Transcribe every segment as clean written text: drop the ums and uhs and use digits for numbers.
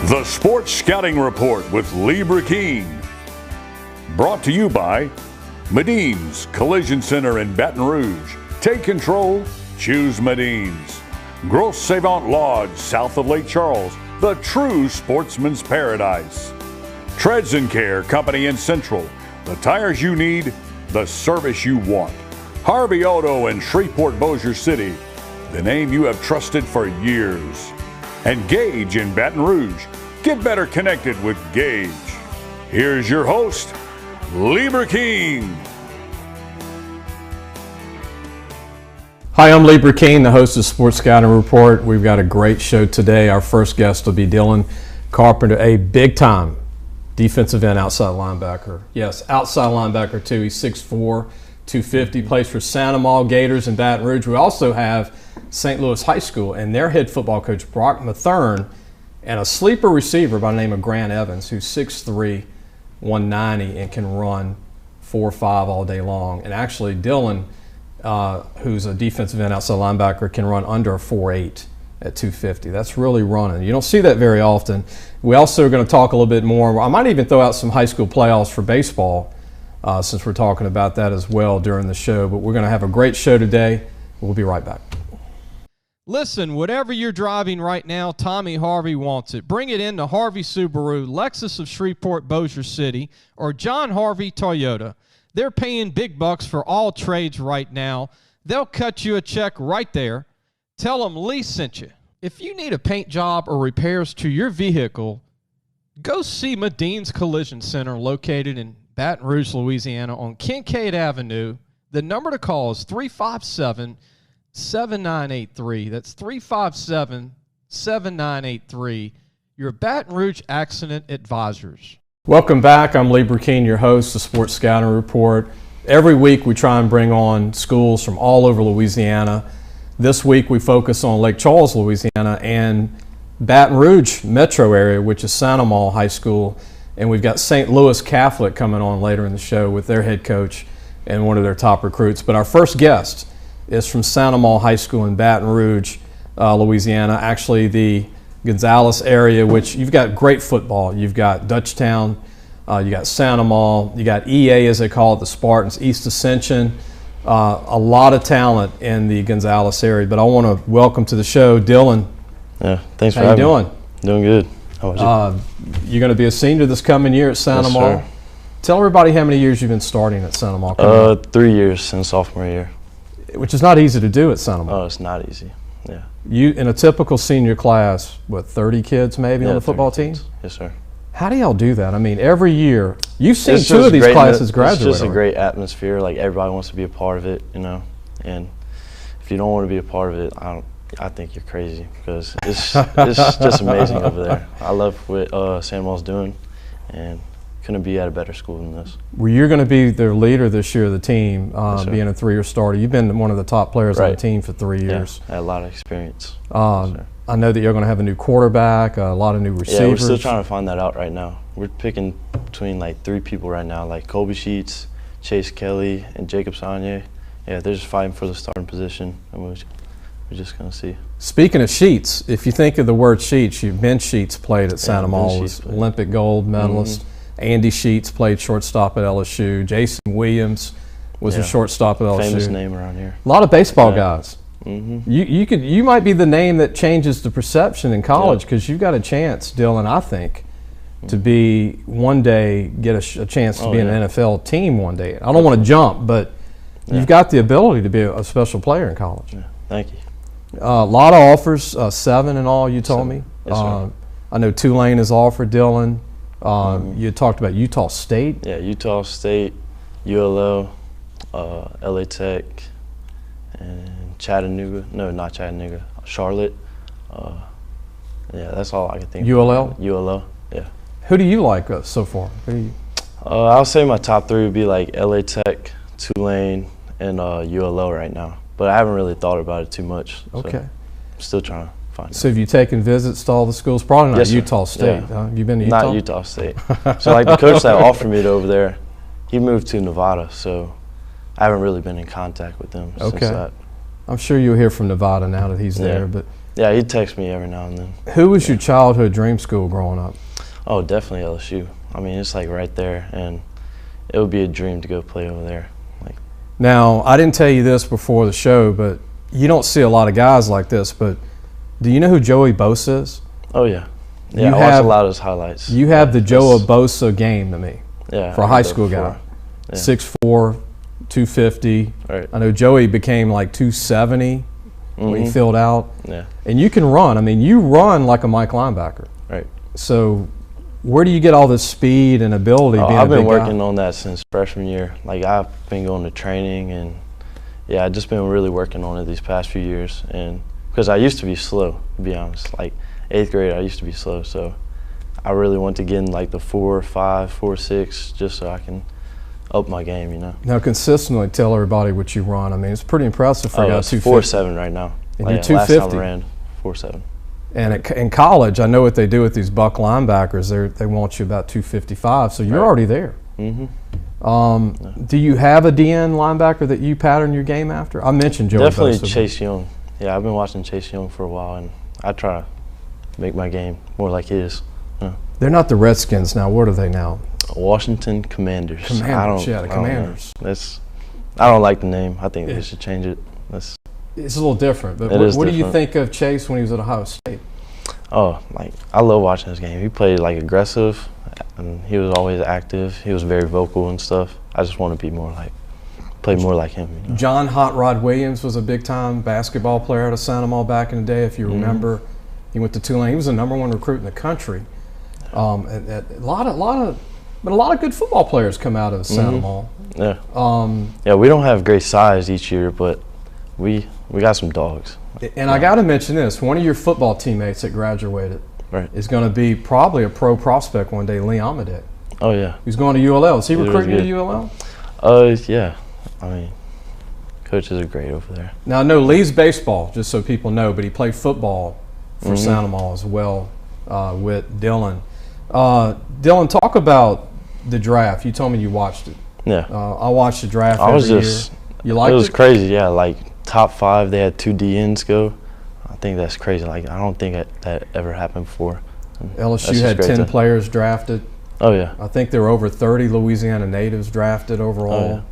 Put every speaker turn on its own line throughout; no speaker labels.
The Sports Scouting Report with Lee Brecheen. Brought to you by Madine's Collision Center in Baton Rouge. Take control, choose Madine's. Grosse Savant Lodge, south of Lake Charles, the true sportsman's paradise. Treads and Care Company in Central, the tires you need, the service you want. Harvey Auto in Shreveport, Bossier City, the name you have trusted for years. And Gage in Baton Rouge. Get better connected with Gage. Here's your host, Lee Brecheen.
Hi, I'm Lee Brecheen, the host of Sports Scouting Report. We've got a great show today. Our first guest will be Dylan Carpenter, a big-time defensive end outside linebacker. Yes, outside linebacker too. He's 6'4", 250, plays for Santa Maula Gators in Baton Rouge. We also have St. Louis High School and their head football coach, Brock Matherne, and a sleeper receiver by the name of Grant Evans, who's 6'3", 190, and can run 4.5 all day long. And actually, Dylan, who's a defensive end outside linebacker, can run under a 4.8 at 250. That's really running. You don't see that very often. We also are going to talk a little bit more. I might even throw out some high school playoffs for baseball since we're talking about that as well during the show. But we're going to have a great show today. We'll be right back.
Listen, whatever you're driving right now, Tommy Harvey wants it. Bring it in to Harvey Subaru, Lexus of Shreveport, Bossier City, or John Harvey Toyota. They're paying big bucks for all trades right now. They'll cut you a check right there. Tell them Lee sent you. If you need a paint job or repairs to your vehicle, go see Madine's Collision Center located in Baton Rouge, Louisiana on Kincaid Avenue. The number to call is 357-7983. That's 357-7983. Your Baton Rouge Accident Advisors.
Welcome back. I'm Lee Brecheen, your host of Sports Scouting Report. Every week we try and bring on schools from all over Louisiana. This week we focus on Lake Charles, Louisiana, and Baton Rouge metro area, which is Santa Maula High School. And we've got St. Louis Catholic coming on later in the show with their head coach and one of their top recruits. But our first guest is from Santa Maula High School in Baton Rouge, Louisiana. Actually, the Gonzales area, which you've got great football. You've got Dutchtown, you got Santa Maula, you got EA as they call it, the Spartans, East Ascension. A lot of talent in the Gonzales area. But I want to welcome to the show Dylan.
Yeah, thanks for having me.
How you doing?
Doing good. How about you?
You're going to be a senior this coming year at Santa Maula.
Yes, sir.
Tell everybody how many years you've been starting at Santa Maula.
3 years since sophomore year.
Which is not easy to do at Santa Maula.
Oh, it's not easy. Yeah.
You in a typical senior class, what, 30 kids maybe on the football team?
Yes, sir.
How do y'all do that? I mean, every year you've seen two of these classes graduate.
It's just a great atmosphere. Like everybody wants to be a part of it, you know. And if you don't want to be a part of it, I think you're crazy because it's just amazing over there. I love what Santa Maula's doing, and couldn't be at a better school than this.
Well, you're going to be the leader this year of the team,
Yes,
being a 3-year starter. You've been one of the top players on the team for 3 years.
Yeah, I had a lot of experience.
I know that you're going to have a new quarterback, a lot of new receivers.
Yeah, we're still trying to find that out right now. We're picking between like 3 people right now, like Colby Sheets, Chase Kelly, and Jacob Sagne. Yeah, they're just fighting for the starting position, and we're just going to see.
Speaking of Sheets, if you think of the word Sheets, Ben Sheets played at Santa Maula, was Olympic gold medalist. Mm-hmm. Andy Sheets played shortstop at LSU. Jason Williams was a shortstop at LSU.
Famous name around here.
A lot of baseball guys.
Mm-hmm.
You might be the name that changes the perception in college because you've got a chance, Dylan, I think, to be one day get a chance to be in an NFL team one day. I don't want to jump, but you've got the ability to be a special player in college.
Yeah. Thank you.
A lot of offers, 7 in all, you told me.
Yes, sir.
I know Tulane has offered Dylan. You talked about Utah State.
Yeah, Utah State, ULL, LA Tech, and Chattanooga. No, not Chattanooga. Charlotte. Yeah, that's all I can think
ULL?
of. ULL, yeah.
Who do you like so far?
I'll say my top 3 would be like LA Tech, Tulane, and ULL right now. But I haven't really thought about it too much.
Okay.
So I'm still trying to find
So have you taken visits to all the schools? Probably not Utah State.
Yeah.
Have you been to Utah?
Not Utah State. So like the coach that offered me to over there, he moved to Nevada, so I haven't really been in contact with him since that.
I'm sure you'll hear from Nevada now that he's there. But
Yeah, he'd text me every now and then.
Who was your childhood dream school growing up?
Oh, definitely LSU. I mean, it's like right there, and it would be a dream to go play over there. Like,
now, I didn't tell you this before the show, but you don't see a lot of guys like this, but do you know who Joey Bosa is?
oh yeah, yeah. I watch a lot of his highlights.
You have the Joey Bosa game to me.
Yeah,
for a high school guy. Yeah. 6'4", 250.
Right.
I know Joey became like 270 when he filled out.
Yeah.
And you can run. I mean, you run like a Mike linebacker.
Right.
So where do you get all this speed and ability?
Oh,
being
I've
a
been
big
working
guy?
on that since freshman year. Like, I've been going to training, and yeah, I've just been really working on it these past few years. And because I used to be slow, to be honest. Like 8th grade, I used to be slow. So I really want to get in like the 4.5, 4.6, just so I can up my game, you know.
Now, consistently tell everybody what you run. I mean, it's pretty impressive for a guy.
It's 4.7 right now.
And
like,
you're 250.
Last time I ran 4.7.
And in college, I know what they do with these buck linebackers. They want you about 255, so you're already there. Do you have a DN linebacker that you pattern your game after? I mentioned Joey
Definitely
Bosa.
Chase Young. Yeah, I've been watching Chase Young for a while, and I try to make my game more like his.
They're not the Redskins now. What are they now?
Washington Commanders.
Commanders, yeah, the Commanders.
I don't like the name. I think they should change it.
It's a little different. But what do you think of Chase when he was at Ohio State?
Oh, like, I love watching his game. He played like aggressive, and he was always active. He was very vocal and stuff. I just want to be play more like him. You know?
John Hot Rod Williams was a big-time basketball player out of Santa Maria back in the day, if you remember. He went to Tulane. He was the #1 recruit in the country. A lot of good football players come out of Santa Maria.
Yeah. Yeah, we don't have great size each year, but we got some dogs.
And I got to mention this: one of your football teammates that graduated is going to be probably a pro prospect one day, Lee Amade.
Oh yeah.
He's going to ULL. Is he recruiting you to ULL?
Yeah. I mean, coaches are great over there.
Now I know Lee's baseball, just so people know, but he played football for Santa Maria as well with Dylan. Dylan, talk about the draft. You told me you watched it.
Yeah.
I watched the draft every year. You liked it?
It was crazy, yeah. Like, top 5, they had 2 DNs go. I think that's crazy. Like, I don't think that ever happened before.
LSU had 10 players drafted.
Oh, yeah.
I think there were over 30 Louisiana natives drafted overall.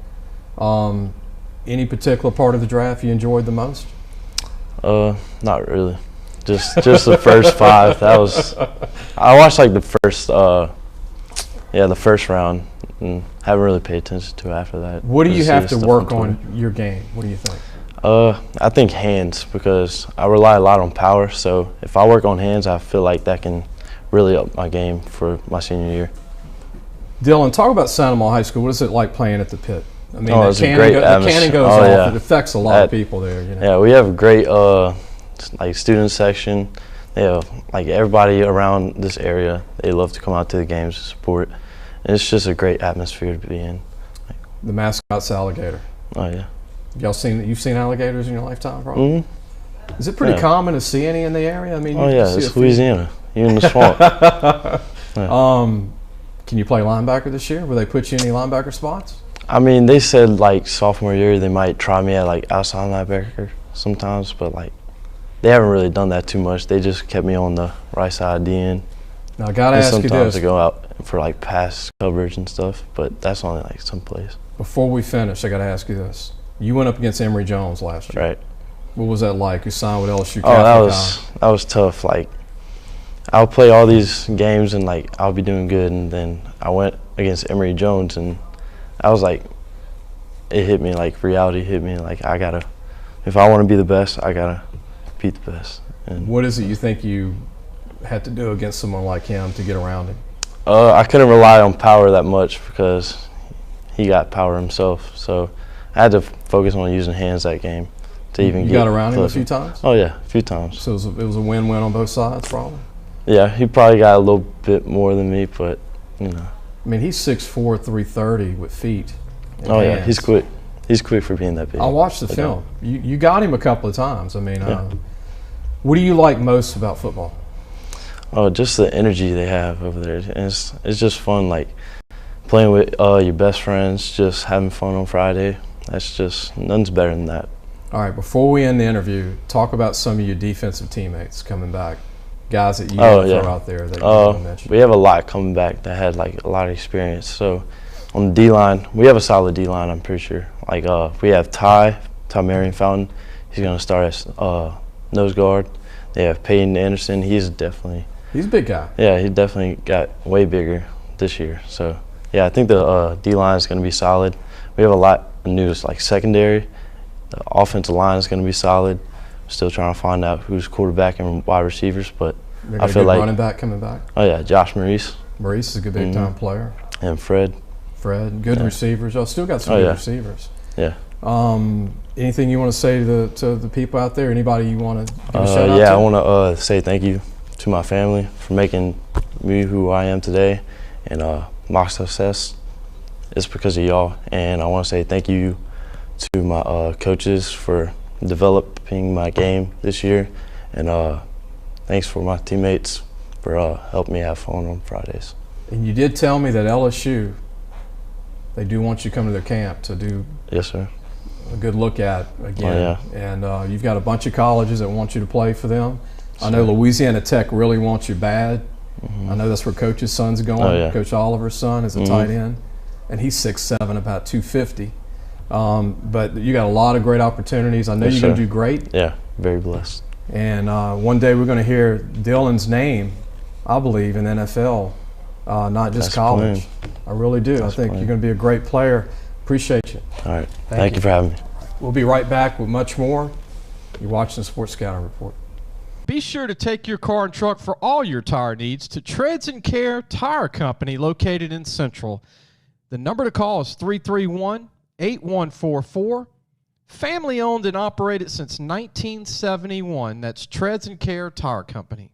Oh, yeah.
Any particular part of the draft you enjoyed the most?
Not really. Just the first 5. I watched like the first round, and haven't really paid attention to it after that.
What do you have to work on your game? What do you think?
I think hands, because I rely a lot on power. So if I work on hands, I feel like that can really up my game for my senior year.
Dylan, talk about Santa Maria High School. What is it like playing at the pit? I mean,
it's a great atmosphere.
The cannon goes off. Yeah. It affects a lot of people there. You know?
Yeah, we have a great like student section. Like everybody around this area, they love to come out to the games to support. And it's just a great atmosphere to be in.
The mascot's alligator.
Oh yeah.
You've seen alligators in your lifetime, probably? Is it pretty common to see any in the area? I mean,
it's Louisiana. You're in the swamp.
Can you play linebacker this year? Will they put you in any linebacker spots?
I mean, they said like sophomore year they might try me at like outside linebacker sometimes, but like they haven't really done that too much. They just kept me on the right side DN.
Now I gotta ask you this.
Sometimes I go out for like pass coverage and stuff, but that's only like some plays.
Before we finish, I gotta ask you this. You went up against Emery Jones last year.
Right.
What was that like? You signed with LSU.
That was tough. Like, I'll play all these games and like I'll be doing good, and then I went against Emery Jones, and I was like, it hit me, like reality hit me. Like, if I want to be the best, I gotta beat the best. And
what is it you think you had to do against someone like him to get around him?
I couldn't rely on power that much because he got power himself. So I had to focus on using hands that game to even get.
You got around
closer.
him a few times?
Oh yeah, a few times.
So it was a win-win on both sides, probably?
Yeah, he probably got a little bit more than me, but you know.
I mean, he's 6'4", 330 with feet.
Oh yeah, he's quick. He's quick for being that big.
I watched the film. You got him a couple of times. I mean, what do you like most about football?
Oh, just the energy they have over there. And it's just fun, like playing with your best friends, just having fun on Friday. That's just, nothing's better than that.
All right, before we end the interview, talk about some of your defensive teammates coming back, guys that you throw out there that you want to mention.
We have a lot coming back that had like a lot of experience. So on the D-line, we have a solid D-line, I'm pretty sure. Like we have Marion Fountain. He's going to start as nose guard. They have Peyton Anderson. He's a big guy. Yeah, he definitely got way bigger this year. So, yeah, I think the D-line is going to be solid. We have a lot of news, like secondary. The offensive line is going to be solid. Still trying to find out who's quarterback and wide receivers, but I feel like
running back coming back.
Oh yeah, Josh Maurice.
Maurice is a good big time player.
And Fred,
good receivers. Oh, still got some good receivers.
Yeah.
Anything you want to say to the people out there? Anybody you want to give a shout out to?
Yeah, I want to say thank you to my family for making me who I am today, and my success is because of y'all. And I want to say thank you to my coaches for developing my game this year, and thanks for my teammates for helping me have fun on Fridays.
And you did tell me that LSU, they do want you to come to their camp to do
yes, sir.
A good look at again.
Oh, yeah.
And you've got a bunch of colleges that want you to play for them. I know Louisiana Tech really wants you bad. I know that's where Coach's son's going.
Oh, yeah.
Coach Oliver's son is a tight end, and he's 6'7", about 250. But you got a lot of great opportunities. I know you're going to do great.
Yeah, very blessed.
And one day we're going to hear Dylan's name, I believe, in the NFL, not just college. I really do. I think you're going to be a great player. Appreciate you.
All right. Thank you for having me.
We'll be right back with much more. You're watching the Sports Scouting Report.
Be sure to take your car and truck for all your tire needs to Treads and Care Tire Company located in Central. The number to call is 331-8144. Family owned and operated since 1971. That's Treads and Care Tire Company.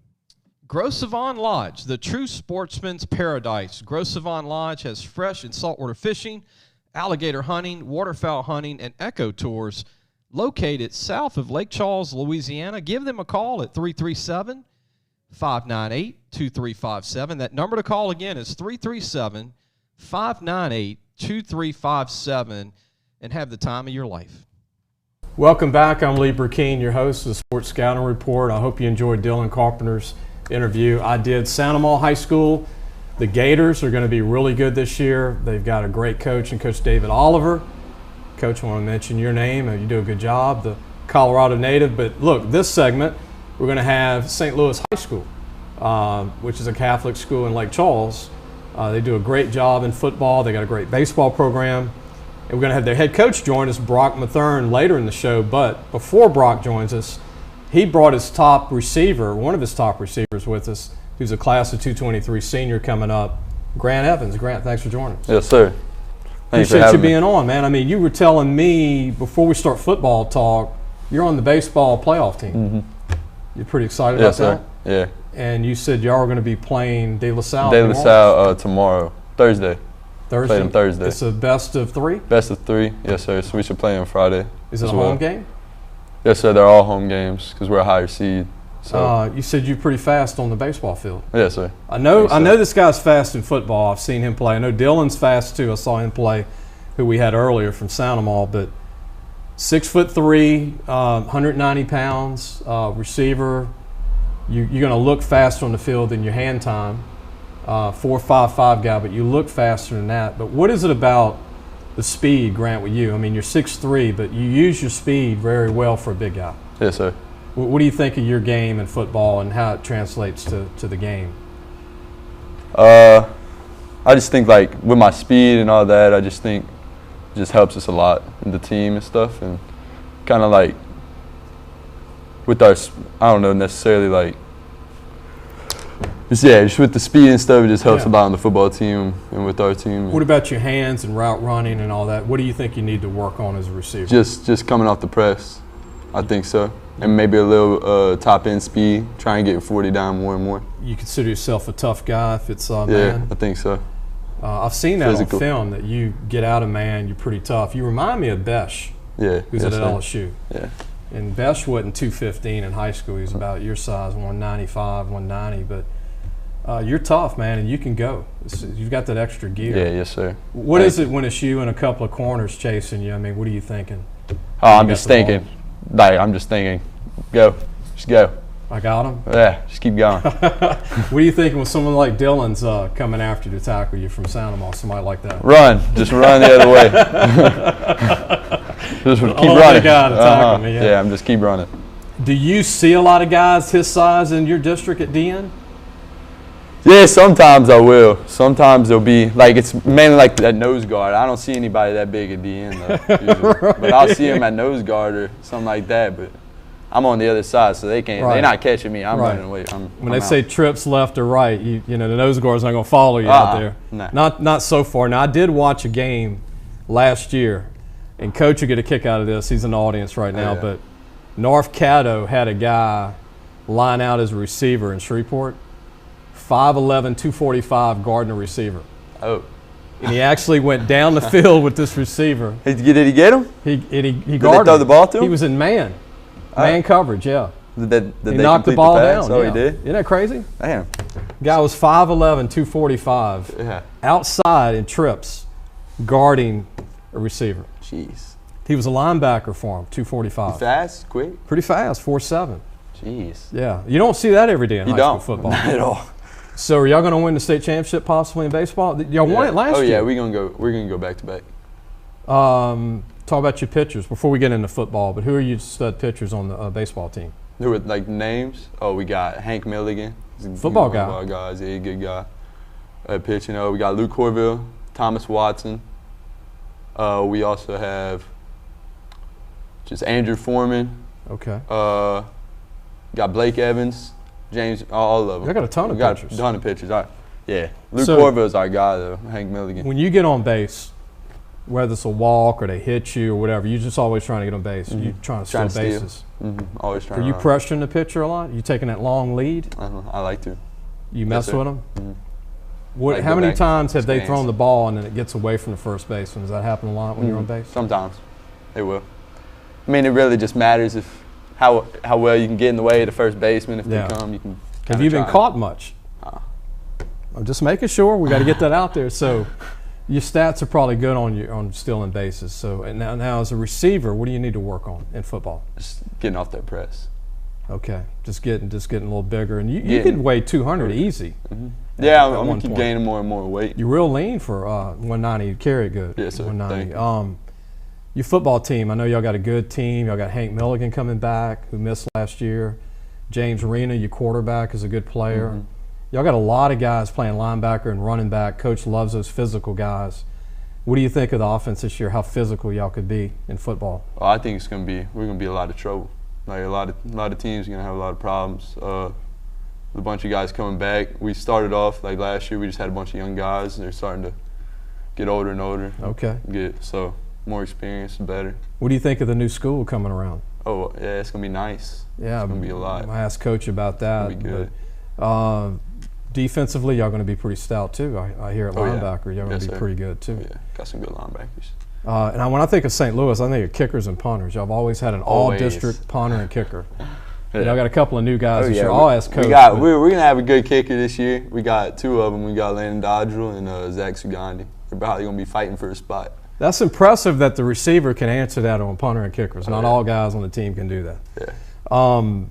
Gros Savon Lodge, the true sportsman's paradise. Gros Savon Lodge has fresh and saltwater fishing, alligator hunting, waterfowl hunting, and eco tours located south of Lake Charles, Louisiana. Give them a call at 337-598-2357. That number to call again is 337-598-2357, and have the time of your life.
Welcome back. I'm Lee Brecheen, your host of the Sports Scouting Report. I hope you enjoyed Dylan Carpenter's interview. I did Amant High School. The Gators are going to be really good this year. They've got a great coach in Coach David Oliver. Coach, I want to mention your name. You do a good job, the Colorado native. But look, this segment, we're going to have St. Louis High School, which is a Catholic school in Lake Charles. They do a great job in football. They got a great baseball program. And we're going to have their head coach join us, Brock Matherne, later in the show. But before Brock joins us, he brought his top receiver, one of his top receivers with us, who's a class of 223 senior coming up, Grant Evans. Grant, thanks for joining us.
Yes, sir.
Appreciate you being on, man. I mean, you were telling me before we start football talk, you're on the baseball playoff team.
Mm-hmm.
You're pretty excited about that?
Yeah.
And you said y'all are going to be playing De La Salle
tomorrow, Thursday.
Thursday?
Play them Thursday.
It's a best of three?
Best of three, yes, sir. So we should play on Friday.
Is it a home game?
Yes, sir. They're all home games because we're a higher seed. So.
You said you're pretty fast on the baseball field.
Yes, sir.
I know this guy's fast in football. I've seen him play. I know Dylan's fast too. I saw him play, who we had earlier from Soundamall. But 6'3", 190 pounds, receiver. You're going to look faster on the field than your hand time. 4.55 guy, but you look faster than that. But what is it about the speed, Grant, with you? I mean, you're 6'3", but you use your speed very well for a big guy.
Yes, sir.
What do you think of your game in football and how it translates to the game?
I just think, like, with my speed and all that, I just think it just helps us a lot in the team and stuff. And kind of like with our, I don't know, necessarily like, just with the speed and stuff, it just helps a lot on the football team and with our team.
What about your hands and route running and all that? What do you think you need to work on as a receiver?
Just coming off the press, I think so. And maybe a little top-end speed, try and get 40 down more and more.
You consider yourself a tough guy if it's man?
Yeah, I think so.
I've seen that on film, that you get out of man, you're pretty tough. You remind me of Bech, who's at LSU. Yeah. And Bech wasn't 215 in high school. He was about your size, 195, 190. But you're tough, man, and you can go. You've got that extra gear.
Yeah, yes, sir.
What is it when it's you and a couple of corners chasing you? I mean, what are you thinking?
I'm just thinking, like I'm just thinking, just go.
I got him.
Yeah, just keep going.
What do you think when someone like Dylan's coming after you to tackle you from Soundemore, somebody like that?
Run, just run the other way. Just keep running.
Guy to tackle me,
yeah, I'm just keep running.
Do you see a lot of guys his size in your district at DN?
Yeah, sometimes I will. Sometimes there'll be, like, it's mainly like that nose guard. I don't see anybody that big at DN, though, usually. Right. But I'll see them at nose guard or something like that. But I'm on the other side, so they can't. Right. They're not catching me. I'm running away.
When they say trips left or right, you know the nose guard's not going to follow you out there.
Nah.
Not so far. Now I did watch a game last year, and Coach will get a kick out of this. He's in the audience right now, but North Caddo had a guy line out as a receiver in Shreveport, 5'11", 245, guarding a receiver.
Oh.
And he actually went down the field with this receiver.
Did he get him?
He guarded.
Did they throw the ball to him?
He was in man coverage, yeah.
Did
he knocked the ball down.
Oh,
yeah.
he did?
Isn't that crazy?
Damn.
Guy was 5'11", 245, outside in trips, guarding a receiver.
Jeez.
He was a linebacker for him, 245.
Fast, quick?
Pretty fast, 4'7".
Jeez.
Yeah, you don't see that every day in high school football.
Not at all.
So are y'all going to win the state championship possibly in baseball? Y'all won it last year.
Oh yeah, we're gonna go back to back.
Talk about your pitchers before we get into football. But who are your stud pitchers on the baseball team?
Who are like names? Oh, we got Hank Milligan.
Football guy.
Football guys, yeah, he's a good guy. Pitching. We got Luke Corville, Thomas Watson. We also have just Andrew Foreman.
Okay.
Got Blake Evans, James, all of them.
I got a ton of pitchers.
Got a ton of pitchers. Yeah. Luke Corville's our guy though. Hank Milligan.
When you get on base, whether it's a walk or they hit you or whatever, you're just always trying to get on base.
Mm-hmm.
You're trying to steal bases.
Mm-hmm. Always trying.
Are you pressuring the pitcher a lot? You taking that long lead?
I like to.
You mess with them?
Mm-hmm.
How many times have they thrown the ball and then it gets away from the first baseman? Does that happen a lot when you're on base?
Sometimes. It will. I mean, it really just matters if how well you can get in the way of the first baseman. If they come, you can.
Have you been caught much? I'm just making sure. We got to get that out there. So your stats are probably good on stealing bases. So and now as a receiver, what do you need to work on in football?
Just getting off that press.
Okay, just getting a little bigger, and you could weigh 200 easy.
Mm-hmm. Yeah, I'm gonna keep gaining more and more weight.
You're real lean for 190. You carry it good.
Yes, sir.
190. Your football team, I know y'all got a good team. Y'all got Hank Milligan coming back, who missed last year. James Rena, your quarterback, is a good player. Mm-hmm. Y'all got a lot of guys playing linebacker and running back. Coach loves those physical guys. What do you think of the offense this year? How physical y'all could be in football?
Well, I think we're gonna be a lot of trouble. Like a lot of teams are gonna have a lot of problems. A bunch of guys coming back. We started off like last year. We just had a bunch of young guys, and they're starting to get older and older.
Okay.
So more experience, better.
What do you think of the new school coming around?
Oh yeah, it's gonna be nice.
Yeah,
it's gonna be a lot.
I asked Coach about that.
It'll be good.
But, defensively, y'all going to be pretty stout too. I hear at linebacker, y'all going to be pretty good too.
Yeah, got some good linebackers.
And when I think of St. Louis, I think of kickers and punters. Y'all have always had an all-district punter and kicker. Y'all got a couple of new guys this year. I'll ask Coach.
We're going to have a good kicker this year. We got two of them. We got Landon Dodgel and Zach Sugandi. They're probably going to be fighting for a spot.
That's impressive that the receiver can answer that on punter and kickers. Not all guys on the team can do that.
Yeah.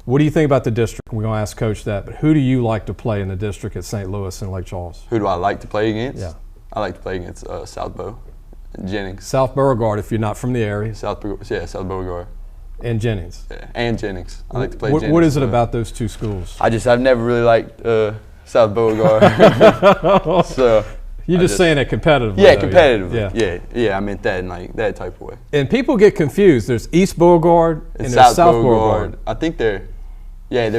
What do you think about the district? We're going to ask Coach that, but who do you like to play in the district at St. Louis and Lake Charles?
Who do I like to play against?
Yeah.
I like to play against South Bow and Jennings.
South Beauregard, if you're not from the area.
South Beauregard.
And Jennings.
Yeah, and Jennings. I like to play Jennings.
What is it about those two schools?
I've never really liked South Beauregard. So
you're just saying it competitively.
Yeah, competitively. Yeah. I meant that in like that type of way.
And people get confused. There's East Beauregard and there's South Beauregard.
I think there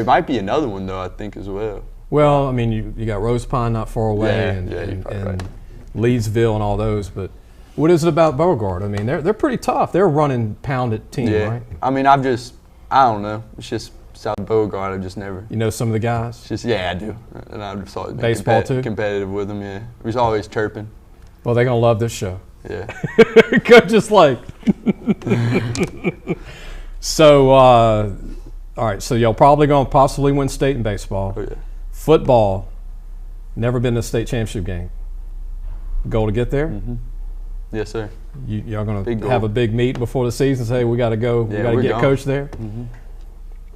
might be another one though. I think as well.
Well, I mean, you got Rose Pine not far away, and
right.
Leedsville and all those. But what is it about Beauregard? I mean, they're pretty tough. They're a running, pounded team, right?
I mean, I don't know. It's just South Beauregard. I've just never.
You know some of the guys?
I do. And I've just always been
baseball too.
Competitive with them. Yeah, we was always chirping.
Well, they're gonna love this show.
Yeah.
Coach just like. So, all right. So y'all probably gonna possibly win state in baseball.
Oh yeah.
Football, never been to a state championship game. Goal to get there?
Mm-hmm. Yes, sir.
Y'all going to have a big meet before the season, say we got to go,
Yeah,
we got to get
going.
Coach there?
Mm-hmm.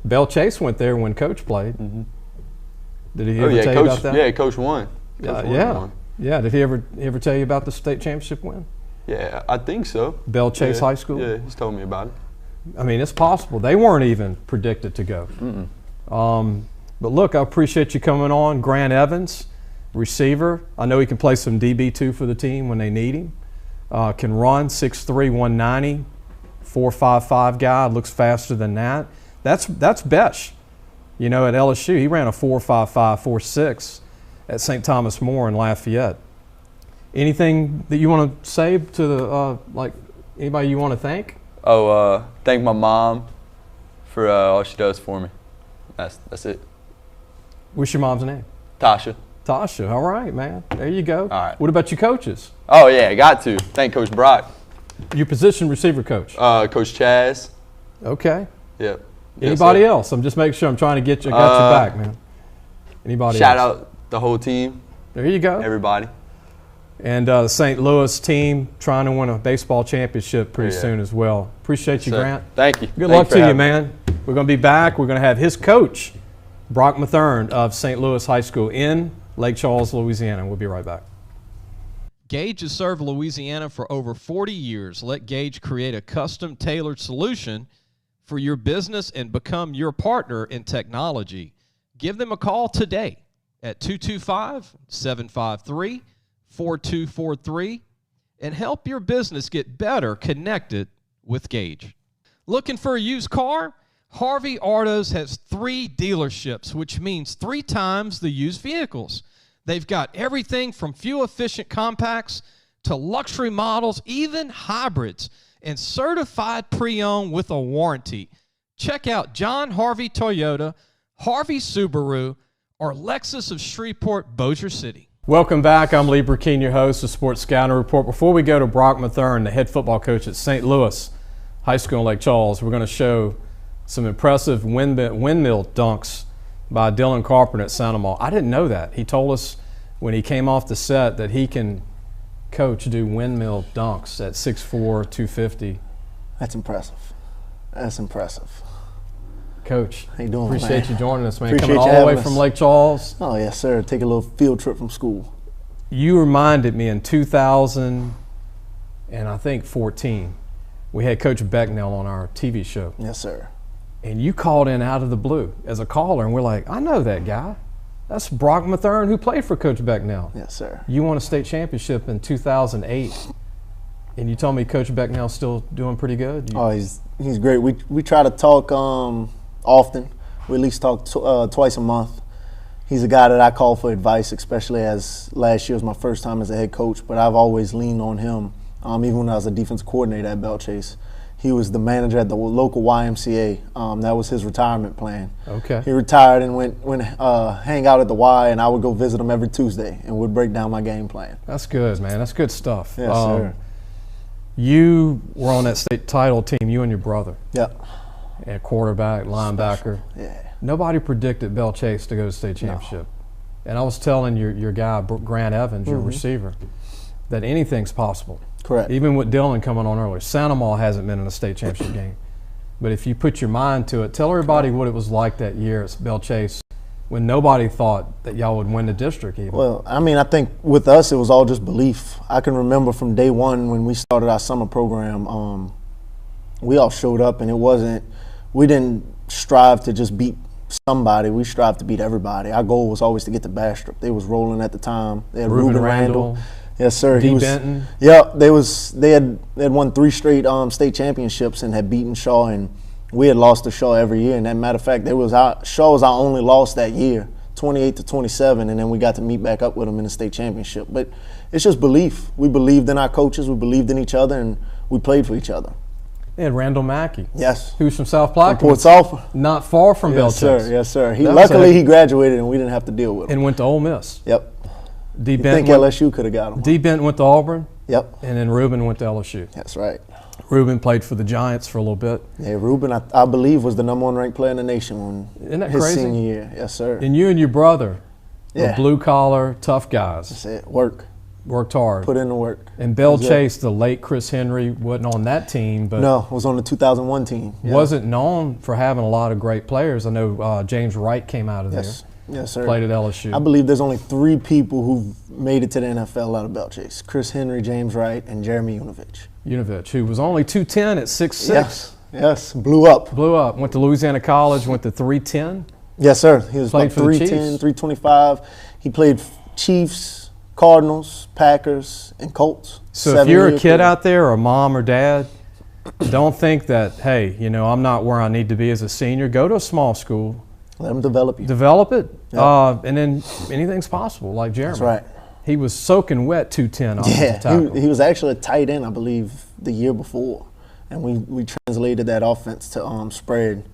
Belle Chasse went there when Coach played.
Mm-hmm.
Did he ever tell you about that?
Yeah, Coach won.
Yeah. Did he ever tell you about the state championship win?
Yeah, I think so.
Belle Chasse High School?
Yeah, he's told me about it.
I mean, it's possible. They weren't even predicted to go. But look, I appreciate you coming on. Grant Evans, receiver. I know he can play some DB2 for the team when they need him. Can run, 6'3", 190, 4.55 guy. Looks faster than that. That's Bech. You know, at LSU, he ran a 4.55, 4.6 at St. Thomas More in Lafayette. Anything that you want to say to the anybody you want to thank?
Thank my mom for all she does for me. That's it.
What's your mom's name?
Tasha.
Tasha. All right, man. There you go.
All right.
What about your coaches?
Oh yeah, got to thank Coach Brock.
Your position receiver coach.
Coach Chaz.
Okay.
Yep.
Anybody else? I'm just making sure I'm trying to get you. I got your back, man. Anybody
Shout
else?
out the whole team.
There you go.
Everybody.
And the St. Louis team trying to win a baseball championship pretty soon as well. Appreciate you, Grant.
Thank you.
Good luck to you, man. We're going to be back. We're going to have his coach, Brock Matherne of St. Louis High School in Lake Charles, Louisiana. We'll be right back.
Gage has served Louisiana for over 40 years. Let Gage create a custom tailored solution for your business and become your partner in technology. Give them a call today at 225-753-4243 and help your business get better connected with Gage. Looking for a used car? Harvey Autos has 3 dealerships, which means 3 times the used vehicles. They've got everything from fuel-efficient compacts to luxury models, even hybrids, and certified pre-owned with a warranty. Check out John Harvey Toyota, Harvey Subaru, or Lexus of Shreveport, Bossier City.
Welcome back. I'm Lee Brecheen, your host of Sports Scouting Report. Before we go to Brock Matherne, the head football coach at St. Louis High School in Lake Charles, we're going to show some impressive windmill dunks by Dylan Carpenter at Santa Maria. I didn't know that. He told us when he came off the set that he can do windmill dunks at 6'4", 250.
That's impressive. That's impressive.
Coach,
how you doing,
appreciate
man?
you joining us, man.
Appreciate
Coming all the way from Lake Charles.
Oh, yes, sir. Take a little field trip from school.
You reminded me in 2000 and I think 14, we had Coach Becknell on our TV show.
Yes, sir.
And you called in out of the blue as a caller, and we're like, I know that guy. That's Brock Matherne, who played for Coach Becknell.
Yes, sir.
You won a state championship in 2008, and you told me Coach Becknell's still doing pretty good.
He's great. We try to talk often. We at least talk twice a month. He's a guy that I call for advice, especially as last year was my first time as a head coach, but I've always leaned on him, even when I was a defensive coordinator at Belle Chasse. He was the manager at the local YMCA. That was his retirement plan.
Okay.
He retired and went hang out at the Y, and I would go visit him every Tuesday and would break down my game plan.
That's good, man. That's good stuff.
Yes, sir.
You were on that state title team, you and your brother.
Yep.
And quarterback, linebacker.
Yeah.
Nobody predicted Belle Chasse to go to state championship. No. And I was telling your guy, Grant Evans, your receiver, that anything's possible.
Correct.
Even with Dylan coming on earlier. Santa Maria hasn't been in a state championship game. But if you put your mind to it, tell everybody what it was like that year at Belle Chasse when nobody thought that y'all would win the district even.
Well, I mean, I think with us it was all just belief. I can remember from day one when we started our summer program, we all showed up, and we didn't strive to just beat somebody. We strived to beat everybody. Our goal was always to get to Bastrop. They was rolling at the time. They had Ruben Randall. Yes, sir.
Benton.
Yeah, they had won 3 straight state championships and had beaten Shaw, and we had lost to Shaw every year. And as a matter of fact, Shaw was our only loss that year, 28-27, and then we got to meet back up with them in the state championship. But it's just belief. We believed in our coaches, we believed in each other, and we played for each other.
They had Randall Mackey.
Yes.
Who's from South Plaquemine.
From Port Sulphur.
Not far from Belle Chasse.
Yes, sir. Luckily, he graduated, and we didn't have to deal with him.
And went to Ole Miss.
Yep.
D.
I think LSU could have got him.
D. Benton went to Auburn.
Yep.
And then Ruben went to LSU.
That's right.
Ruben played for the Giants for a little bit.
Yeah, Ruben, I believe, was the #1 ranked player in the nation
Isn't that
his
crazy?
senior year. Yes, sir.
And you and your brother were blue-collar, tough guys.
That's it. Work.
Worked hard.
Put in the work.
And Belle Chasse, the late Chris Henry, wasn't on that team, but
no, was on the 2001 team. Yeah.
Wasn't known for having a lot of great players. I know James Wright came out of there.
Yes, sir.
Played at LSU.
I believe there's only 3 people who've made it to the NFL out of Belle Chasse: Chris Henry, James Wright, and Jeremy Unovich,
who was only 210 at 6'6".
Yes, blew up.
Went to Louisiana College, went to 310.
Yes, sir. He was
played
like 310, 325. He played Chiefs, Cardinals, Packers, and Colts.
So if you're a kid out there, or a mom or dad, don't think that, hey, I'm not where I need to be as a senior. Go to a small school.
Let them develop you.
Develop it,
Yep.
and then anything's possible, like Jeremy.
That's right.
He was soaking wet 210 offensive tackle.
He was actually a tight end, I believe, the year before. And we translated that offense to spread,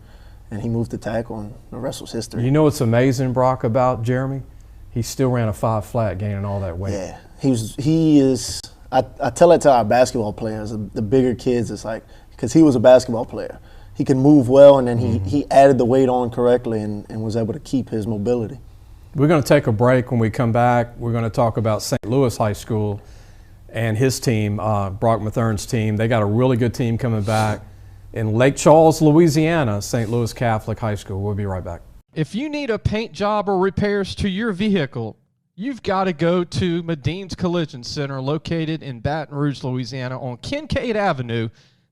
and he moved to tackle, and the rest was history.
You know what's amazing, Brock, about Jeremy? He still ran a 5 flat, gaining all that weight.
Yeah, he is. I tell that to our basketball players, the bigger kids. It's like, because he was a basketball player, he could move well, and then he added the weight on correctly and was able to keep his mobility.
We're going to take a break. When we come back, we're going to talk about St. Louis High School and his team, Brock Mathurne's team. They got a really good team coming back in Lake Charles, Louisiana, St. Louis Catholic High School. We'll be right back.
If you need a paint job or repairs to your vehicle, you've got to go to Madine's Collision Center, located in Baton Rouge, Louisiana, on Kincaid Avenue.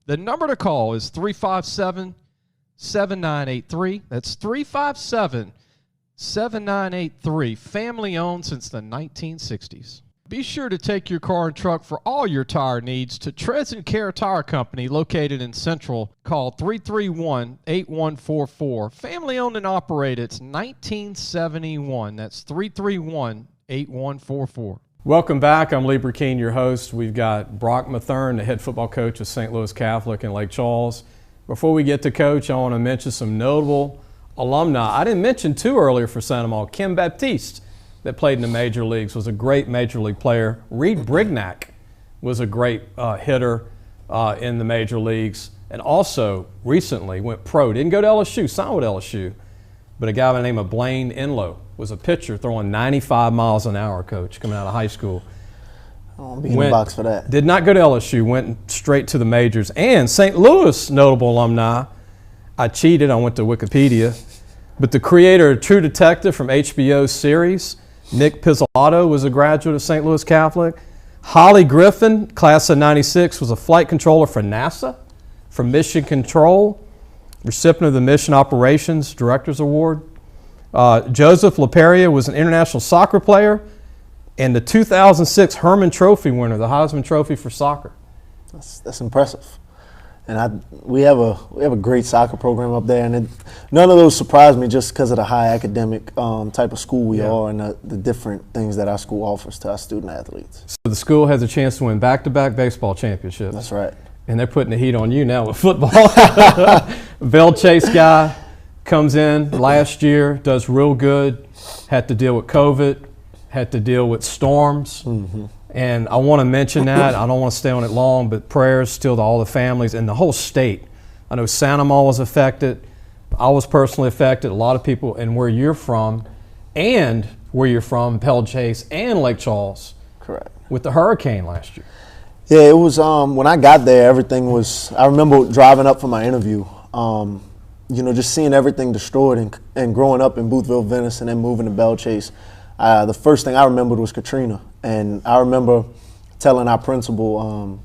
The number to call is 357-7983. That's 357-7983. Family owned since the 1960s. Be sure to take your car and truck for all your tire needs to Treads and Care Tire Company, located in Central. Call 331-8144. Family owned and operated. It's 1971. That's 331-8144.
Welcome back. I'm Lee Brecheen, your host. We've got Brock Matherne, the head football coach of St. Louis Catholic in Lake Charles. Before we get to Coach, I want to mention some notable alumni. I didn't mention 2 earlier for Santa Maria. Kim Baptiste, that played in the major leagues, was a great major league player. Reed Brignac was a great hitter in the major leagues, and also recently went pro. Didn't go to LSU, signed with LSU, but a guy by the name of Blaine Enlow was a pitcher throwing 95 miles an hour, Coach, coming out of high school.
I won't be in the box for that.
Did not go to LSU, went straight to the majors. And St. Louis notable alumni, I cheated, I went to Wikipedia, but the creator of True Detective from HBO series, Nick Pizzolatto, was a graduate of St. Louis Catholic. Holly Griffin, class of 96, was a flight controller for NASA from Mission Control, recipient of the Mission Operations Director's Award. Joseph LaPeria was an international soccer player and the 2006 Herman Trophy winner, the Heisman Trophy for soccer.
That's impressive. And we have a great soccer program up there, and none of those surprised me just because of the high academic type of school we are and the different things that our school offers to our student athletes.
So the school has a chance to win back-to-back baseball championships.
That's right.
And they're putting the heat on you now with football. Belle Chasse guy comes in last year, does real good, had to deal with COVID, had to deal with storms. Mm-hmm. And I want to mention that. I don't want to stay on it long, but prayers still to all the families and the whole state. I know Santa Maria was affected. I was personally affected. A lot of people, and where you're from, Belle Chasse and Lake Charles.
Correct.
With the hurricane last year.
Yeah, it was, when I got there, everything was, I remember driving up for my interview, just seeing everything destroyed and growing up in Boothville, Venice, and then moving to Belle Chasse. The first thing I remembered was Katrina. And I remember telling our principal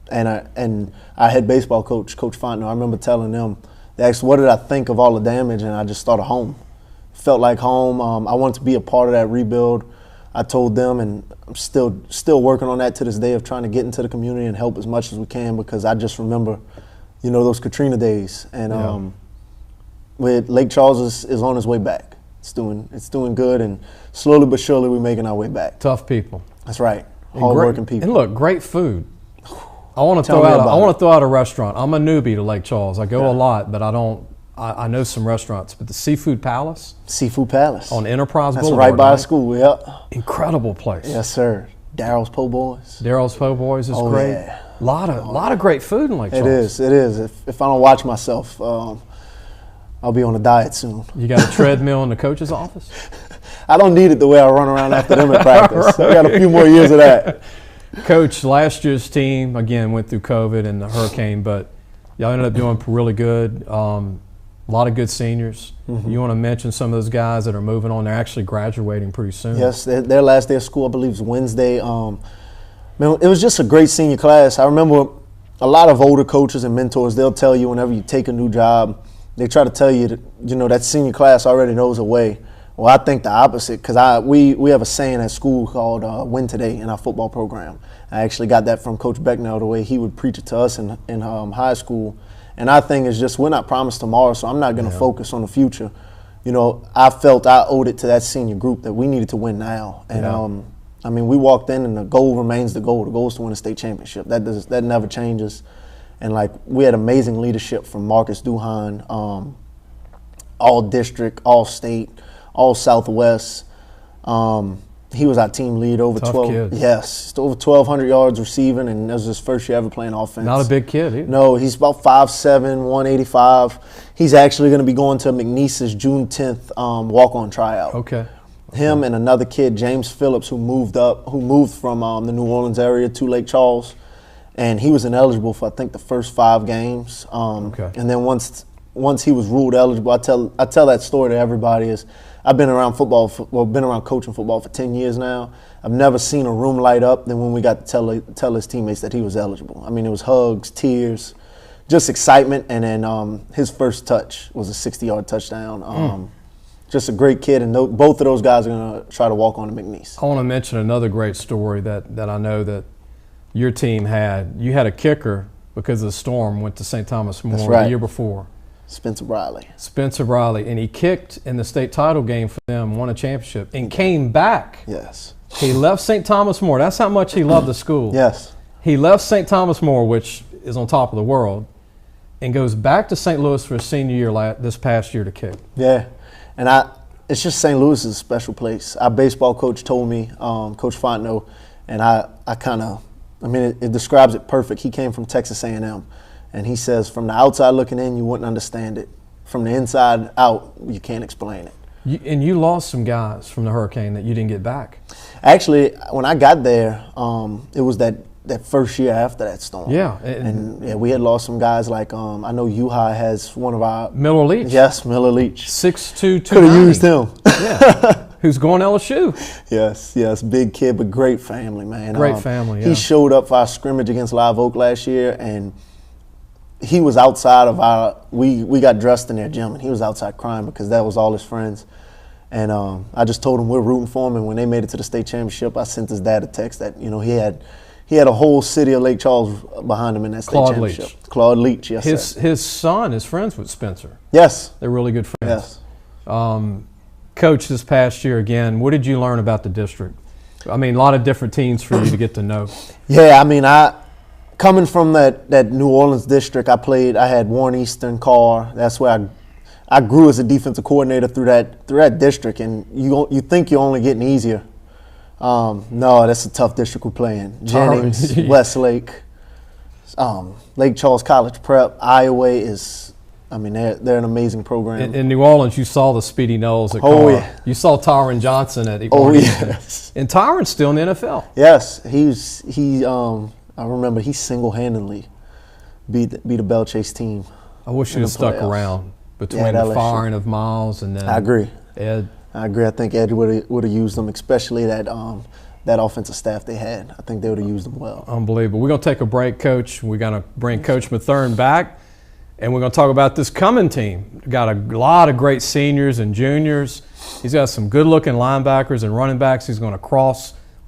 and our head baseball coach, Coach Fontenot, I remember telling them, they asked, what did I think of all the damage? And I just thought of home. Felt like home. I wanted to be a part of that rebuild. I told them, and I'm still working on that to this day, of trying to get into the community and help as much as we can, because I just remember, those Katrina days. And with Lake Charles is on its way back. It's doing good, and slowly but surely we're making our way back.
Tough people.
That's right. Hard-working people.
And look, great food. I want to throw out a restaurant. I'm a newbie to Lake Charles. I go a lot, but I know some restaurants. But the Seafood Palace.
Seafood Palace.
On Enterprise
That's
Boulevard.
Right by our school, yeah.
Incredible place.
Yes, sir. Daryl's Po' Boys.
Daryl's Po' Boys is great.
Yeah.
A lot of great food in Lake Charles.
It is. If I don't watch myself, I'll be on a diet soon.
You got a treadmill in the coach's office?
I don't need it the way I run around after them in practice. Right. I got a few more years of that.
Coach, last year's team, again, went through COVID and the hurricane, but y'all ended up doing really good. A lot of good seniors. Mm-hmm. You want to mention some of those guys that are moving on? They're actually graduating pretty soon.
Yes, their last day of school, I believe, is Wednesday. Man, it was just a great senior class. I remember a lot of older coaches and mentors, they'll tell you whenever you take a new job, they try to tell you that, that senior class already knows the way. Well, I think the opposite, because we have a saying at school called win today in our football program. I actually got that from Coach Becknell, the way he would preach it to us in high school. And our thing is just we're not promised tomorrow, so I'm not going to focus on the future. I felt I owed it to that senior group that we needed to win now. And, we walked in and the goal remains the goal. The goal is to win a state championship. That never changes. And, we had amazing leadership from Marcus Duhan, all district, all state, all Southwest. He was our team lead, over
Tough
12.
Kid.
Yes, over 1,200 yards receiving, and that was his first year ever playing offense.
Not a big kid either.
No, he's about 5'7", 185. He's actually going to be going to McNeese's June 10th walk-on tryout.
Okay.
Him and another kid, James Phillips, who moved from the New Orleans area to Lake Charles, and he was ineligible for I think the first 5 games.
Okay.
And then once he was ruled eligible, I tell that story to everybody. I've been around coaching football for 10 years now. I've never seen a room light up than when we got to tell his teammates that he was eligible. I mean, it was hugs, tears, just excitement, and then his first touch was a 60-yard touchdown. Just a great kid, and both of those guys are going to try to walk on to McNeese.
I want to mention another great story that I know that your team had. You had a kicker because of the storm, went to St. Thomas More the year before.
Spencer Riley,
and he kicked in the state title game for them, won a championship, and came back.
Yes.
He left St. Thomas More. That's how much he loved the school.
Yes.
He left St. Thomas More, which is on top of the world, and goes back to St. Louis for his senior year this past year to kick.
Yeah. And it's just St. Louis is a special place. Our baseball coach told me, Coach Fontenot, and it describes it perfect. He came from Texas A&M. And he says, from the outside looking in, you wouldn't understand it. From the inside out, you can't explain it.
You lost some guys from the hurricane that you didn't get back.
Actually, when I got there, it was that first year after that storm.
Yeah.
And we had lost some guys like, I know U-High has one of our –
Miller Leach.
Yes, Miller Leach.
6'2", 290.
Could have used him.
Yeah. Who's going to LSU.
Yes, big kid, but great family, man.
Great family, yeah.
He showed up for our scrimmage against Live Oak last year, and he was outside of we got dressed in their gym, and he was outside crying because that was all his friends. And I just told him we're rooting for him, and when they made it to the state championship, I sent his dad a text that, he had a whole city of Lake Charles behind him in that state championship. Claude Leach, yes,
his son is friends with Spencer.
Yes.
They're really good friends.
Yes.
Coach, this past year again, what did you learn about the district? I mean, a lot of different teams for you to get to know.
Yeah, coming from that New Orleans district, I had Warren Eastern, Carr. That's where I grew as a defensive coordinator through that district, and you think you're only getting easier. No, that's a tough district we're playing. Jennings, Westlake, Lake Charles College Prep, Iowa is. They're an amazing program.
In New Orleans, you saw the Speedy Knowles at Carr.
Oh, yeah.
You saw Tyrann Johnson at Equal.
Oh, yes.
And Tyrann's still in the NFL.
Yes, I remember he single-handedly beat the Belle Chasse team.
I wish you'd have stuck around between the firing of Miles and then
I agree.
Ed.
I agree. I think Ed would have used them, especially that offensive staff they had. I think they would have used them well.
Unbelievable. We're going to take a break, Coach. We're going to bring Coach Matherne back, and we're going to talk about this coming team. Got a lot of great seniors and juniors. He's got some good-looking linebackers and running backs. He's going to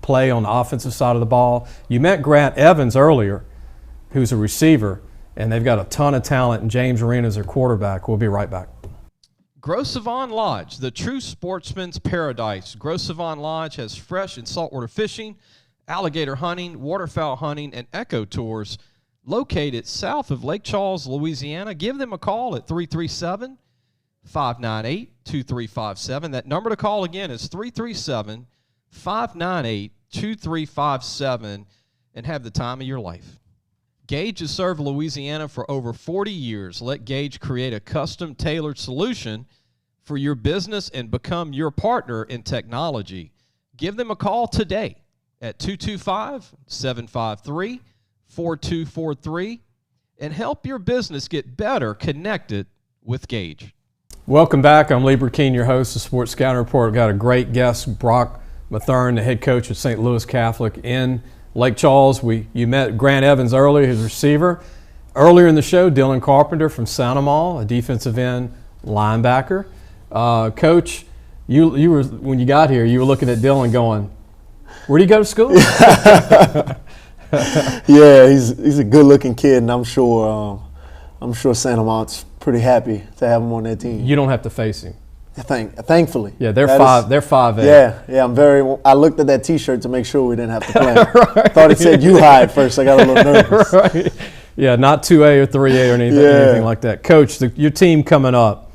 play on the offensive side of the ball. You met Grant Evans earlier, who's a receiver, and they've got a ton of talent, and James Arena is their quarterback. We'll be right back.
Gros Savon Lodge, the true sportsman's paradise. Gros Savon Lodge has fresh and saltwater fishing, alligator hunting, waterfowl hunting, and eco tours located south of Lake Charles, Louisiana. Give them a call at 337-598-2357. That number to call again is 337-598-2357, and have the time of your life. Gage has served Louisiana for over 40 years. Let Gage create a custom tailored solution for your business and become your partner in technology. Give them a call today at 225-753-4243 and help your business get better connected with Gage.
Welcome back. I'm Lee Brecheen, your host of Sports Scouting Report. We've got a great guest, Brock Matherne, the head coach of St. Louis Catholic in Lake Charles. You met Grant Evans earlier, his receiver. Earlier in the show, Dylan Carpenter from Santa Mall, a defensive end linebacker. Coach, you were, when you got here, you were looking at Dylan going, where do you go to school?
Yeah, he's a good-looking kid, and I'm sure Santa Mont's pretty happy to have him on that team.
You don't have to face him.
Thankfully.
Yeah, they're 5'8".
Yeah, I looked at that T-shirt to make sure we didn't have to play. Right. Thought it said you high at first. I got a little nervous.
Right. Yeah, not 2A or 3A or anything like that. Coach, your team coming up,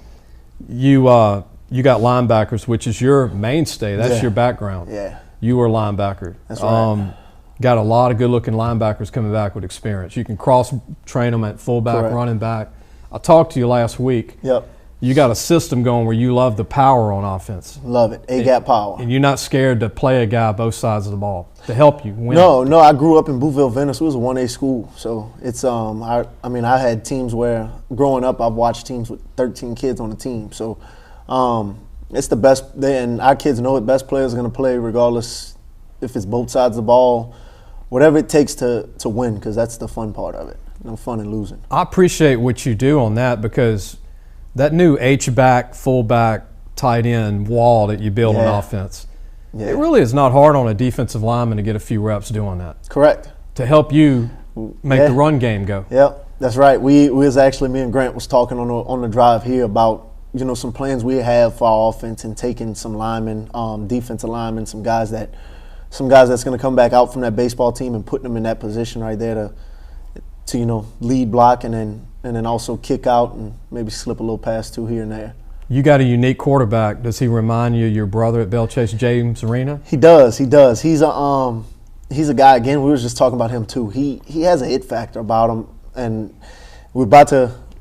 you got linebackers, which is your mainstay. That's your background.
Yeah.
You were a linebacker.
That's right.
Got a lot of good-looking linebackers coming back with experience. You can cross-train them at fullback,
Correct.
Running back. I talked to you last week.
Yep.
You got a system going where you love the power on offense.
Love it. A-gap power.
And you're not scared to play a guy both sides of the ball to help you win.
No, I grew up in Booteville, Venice. It was a 1A school. So it's I had teams where growing up I've watched teams with 13 kids on the team. So it's the best, and our kids know it. Best players are going to play regardless if it's both sides of the ball, whatever it takes to win, because that's the fun part of it. No fun in losing.
I appreciate what you do on that, because that new H-back, fullback, tight end wall that you build on offense, it really is not hard on a defensive lineman to get a few reps doing that.
Correct.
To help you make the run game go.
Yep, that's right. We was actually, me and Grant was talking on the drive here about, some plans we have for our offense and taking some linemen, defensive linemen, some guys that's going to come back out from that baseball team and putting them in that position right there to lead block and then also kick out and maybe slip a little pass too here and there.
You got a unique quarterback. Does he remind you of your brother at Belle Chasse, James Arena?
He does. He's a guy, again, we were just talking about him too. He has a it factor about him, and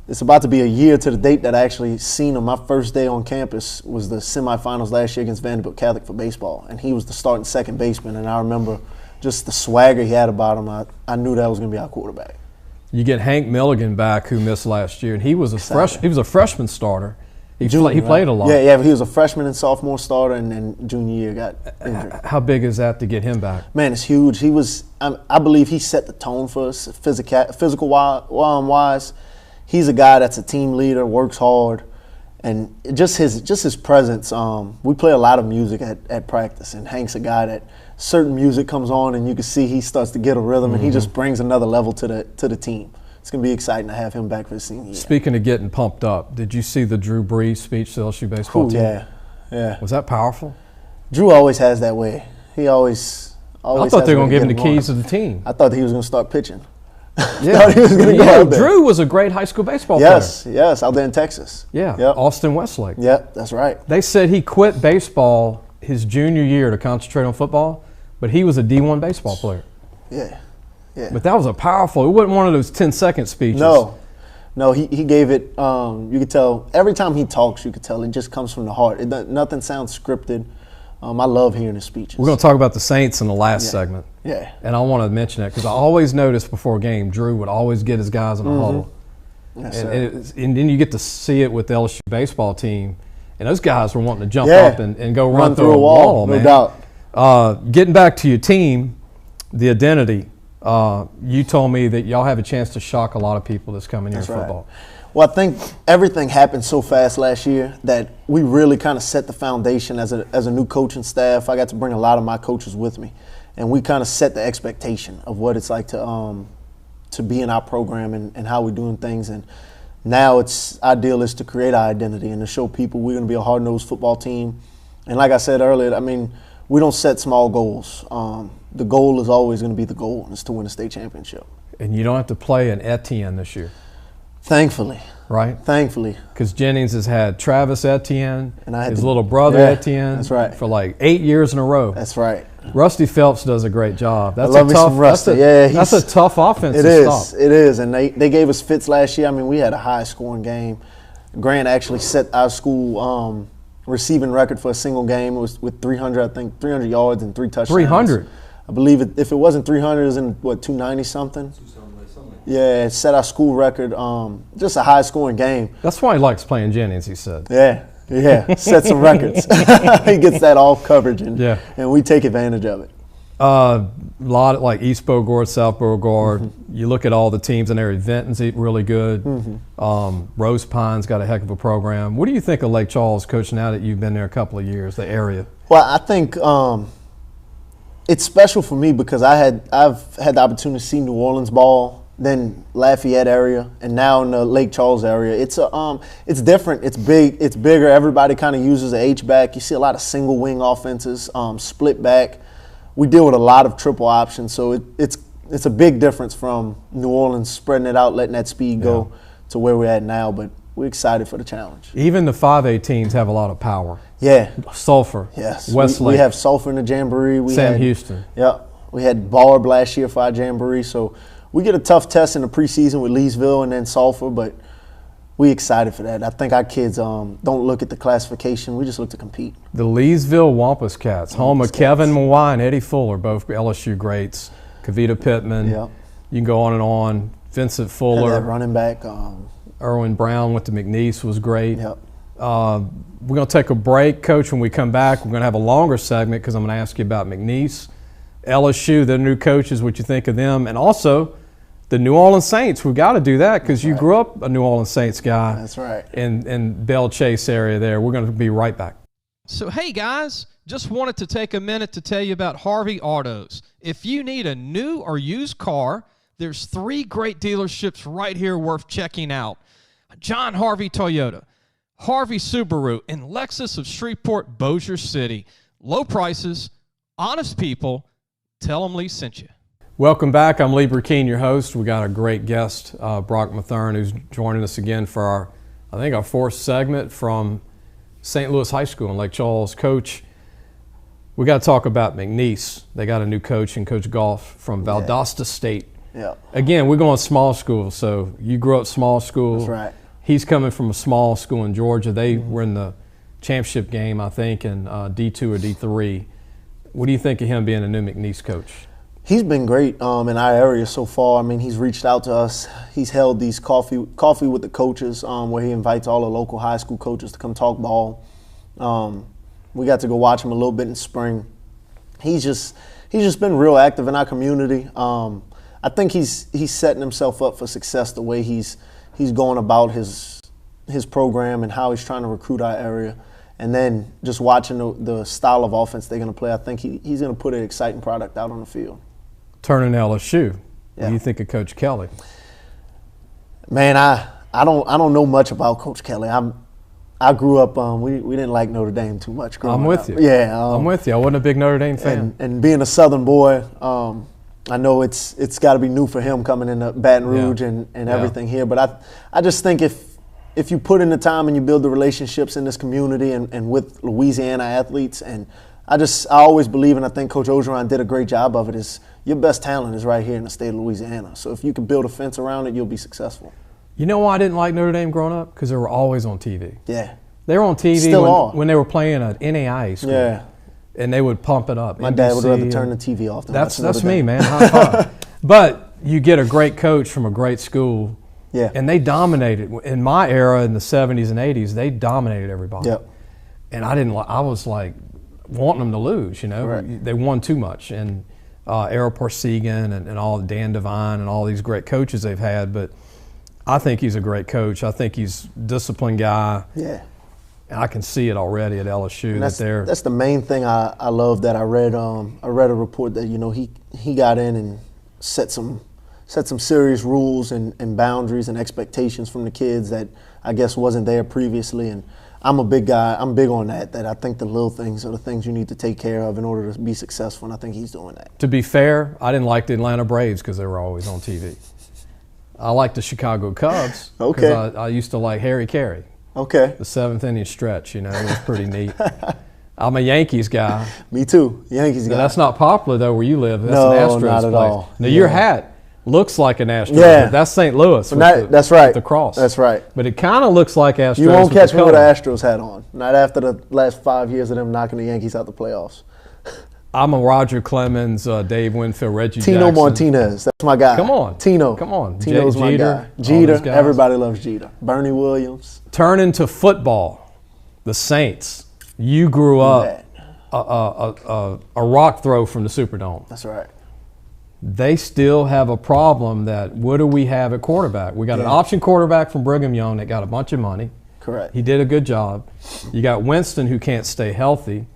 it's about to be a year to the date that I actually seen him. My first day on campus was the semifinals last year against Vanderbilt Catholic for baseball, and he was the starting second baseman, and I remember just the swagger he had about him. I knew that was going to be our quarterback. You
get Hank Milligan back, who missed last year, and he was a freshman starter. He played a lot.
Yeah, he was a freshman and sophomore starter, and then junior year got injured.
How big is that to get him back?
Man, it's huge. He was, I believe he set the tone for us physical wise. He's a guy that's a team leader, works hard, and just his presence. We play a lot of music at practice, and Hank's a guy that certain music comes on, and you can see he starts to get a rhythm, and he just brings another level to the team. It's going to be exciting to have him back for the senior year.
Speaking of getting pumped up, did you see the Drew Brees speech to the LSU baseball team?
Yeah.
Was that powerful?
Drew always has that way. He always
I thought they were going to give him the keys to the team.
I thought he was going to start pitching.
Yeah, he was go out there. Drew was a great high school baseball player.
Yes, out there in Texas.
Yeah, yep. Austin Westlake.
Yep, that's right.
They said he quit baseball his junior year to concentrate on football, but he was a D1 baseball player.
Yeah.
But that was it wasn't one of those 10-second speeches.
No, he gave it, you could tell, every time he talks, you could tell it just comes from the heart. Nothing sounds scripted. I love hearing his speeches.
We're going to talk about the Saints in the last segment.
Yeah.
And I want to mention that because I always noticed before a game, Drew would always get his guys in a huddle.
Yes,
and then you get to see it with the LSU baseball team, and those guys were wanting to jump up and go run through a wall, man.
No
doubt. Getting back to your team, the identity, you told me that y'all have a chance to shock a lot of people this coming year in football.
Right. Well, I think everything happened so fast last year that we really kind of set the foundation as a new coaching staff. I got to bring a lot of my coaches with me, and we kind of set the expectation of what it's like to be in our program and how we're doing things. And now our deal is to create our identity and to show people we're going to be a hard-nosed football team. And like I said earlier, we don't set small goals. The goal is always going to be the goal, and it's to win a state championship.
And you don't have to play an Etienne this year.
Thankfully.
Right?
Thankfully.
Because Jennings has had Travis Etienne,
and his
little brother Etienne,
that's right,
for like 8 years in a row.
That's right.
Rusty Phelps does a great job. That's
I love me some Rusty.
That's a tough offense to stop.
It is, and they gave us fits last year. We had a high-scoring game. Grant actually set our school receiving record for a single game. It was with 300 yards and 3 touchdowns.
300.
I believe if it wasn't 300, it was in 290 something. Yeah, it set our school record. Just a high scoring game.
That's why he likes playing Jennings, he said.
Yeah, set some records. He gets that off coverage, and we take advantage of it.
A lot of, like East Bogord, South Bogord. You look at all the teams in there. Vinton's really good. Rose Pine's got a heck of a program. What do you think of Lake Charles, Coach, now that you've been there a couple of years, the area?
Well, I think it's special for me because I've had the opportunity to see New Orleans ball, then Lafayette area, and now in the Lake Charles area. It's different. It's big. It's bigger. Everybody kind of uses an H-back. You see a lot of single wing offenses, split back. We deal with a lot of triple options, so it's a big difference from New Orleans spreading it out, letting that speed go to where we're at now. But we're excited for the challenge.
Even the 5A teams have a lot of power.
Yeah.
Sulphur.
Yes.
Westlake.
We have Sulphur in the Jamboree.
Sam Houston.
Yeah. We had Barb last year for our Jamboree. So we get a tough test in the preseason with Leesville and then Sulphur, but we excited for that. I think our kids don't look at the classification. We just look to compete.
The Leesville Wampus Cats, home of Kevin Mawai and Eddie Fuller, both LSU greats. Kavita Pittman.
Yep.
You can go on and on. Vincent Fuller.
Had that running back.
Erwin Brown went to McNeese, was great.
Yep.
We're going to take a break, Coach. When we come back, we're going to have a longer segment because I'm going to ask you about McNeese, LSU, their new coaches, what you think of them, and also the New Orleans Saints. We've got to do that because you grew up a New Orleans Saints guy.
That's right.
In Belle Chasse area there. We're going to be right back.
So, hey, guys, just wanted to take a minute to tell you about Harvey Autos. If you need a new or used car, there's 3 great dealerships right here worth checking out. John Harvey Toyota, Harvey Subaru, and Lexus of Shreveport, Bossier City. Low prices, honest people. Tell them Lee sent you.
Welcome back. I'm Lee Brecheen, your host. We got a great guest, Brock Matherne, who's joining us again for our 4th segment from St. Louis High School in Lake Charles. Coach, we got to talk about McNeese. They got a new coach, and Coach Goff from Valdosta State.
Yeah.
Again, we're going small school, so you grew up small school.
That's right.
He's coming from a small school in Georgia. They were in the championship game, I think, in D2 or D3. What do you think of him being a new McNeese coach?
He's been great in our area so far. I mean, he's reached out to us. He's held these coffee with the coaches where he invites all the local high school coaches to come talk ball. We got to go watch him a little bit in spring. He's just been real active in our community. I think he's setting himself up for success the way he's going about his program and how he's trying to recruit our area. And then just watching the style of offense they're going to play, I think he's going to put an exciting product out on the field.
Turning to LSU, what do you think of Coach Kelly?
Man, I don't know much about Coach Kelly. I grew up, we didn't like Notre Dame too much growing up.
I'm with you.
Yeah.
I'm with you. I wasn't a big Notre Dame fan.
And being a Southern boy, I know it's got to be new for him coming into Baton Rouge and everything here. But I just think if you put in the time and you build the relationships in this community and with Louisiana athletes, and I always believe, and I think Coach Orgeron did a great job of it, is your best talent is right here in the state of Louisiana. So if you can build a fence around it, you'll be successful.
You know why I didn't like Notre Dame growing up? Because they were always on TV.
Yeah.
They were on TV
Still
when they were playing at NAIA school.
Yeah.
And they would pump it up.
My dad would rather turn the TV off than
that's
watch Notre
me,
Dame.
man. High five. But you get a great coach from a great school.
Yeah.
And they dominated. In my era in the 70s and 80s, they dominated everybody.
Yep.
And I was like wanting them to lose, you know.
Right.
They won too much. And Errol Parsegan and all Dan Devine and all these great coaches they've had. But I think he's a great coach. I think he's a disciplined guy.
Yeah.
And I can see it already at LSU.
That's the main thing I love that I read. I read a report that he got in and set some serious rules and boundaries and expectations from the kids that I guess wasn't there previously. And I'm a big guy. I'm big on that I think the little things are the things you need to take care of in order to be successful, and I think he's doing that.
To be fair, I didn't like the Atlanta Braves because they were always on TV. I liked the Chicago Cubs because I used to like Harry Carey.
Okay.
The 7th inning stretch, it was pretty neat. I'm a Yankees guy.
Me too, Yankees guy.
That's not popular, though, where you live. That's
no,
an Astros
not at
place.
all.
Now, your hat, looks like an Astros.
Yeah.
But that's St. Louis.
That's right.
With the cross.
That's right.
But it kind of looks like Astros.
You won't catch me with
the
an Astros hat on. Not after the last 5 years of them knocking the Yankees out the playoffs.
I'm a Roger Clemens, Dave Winfield, Reggie
Tino
Jackson.
Martinez. That's my guy.
Come on.
Tino.
Come on.
Tino's my
Jeter,
guy.
all those
Jeter.
guys.
Everybody loves Jeter. Bernie Williams.
Turn into football. The Saints. You grew up a rock throw from the Superdome.
That's right.
They still have a problem that what do we have at quarterback? We got an option quarterback from Brigham Young that got a bunch of money.
Correct.
He did a good job. You got Winston who can't stay healthy.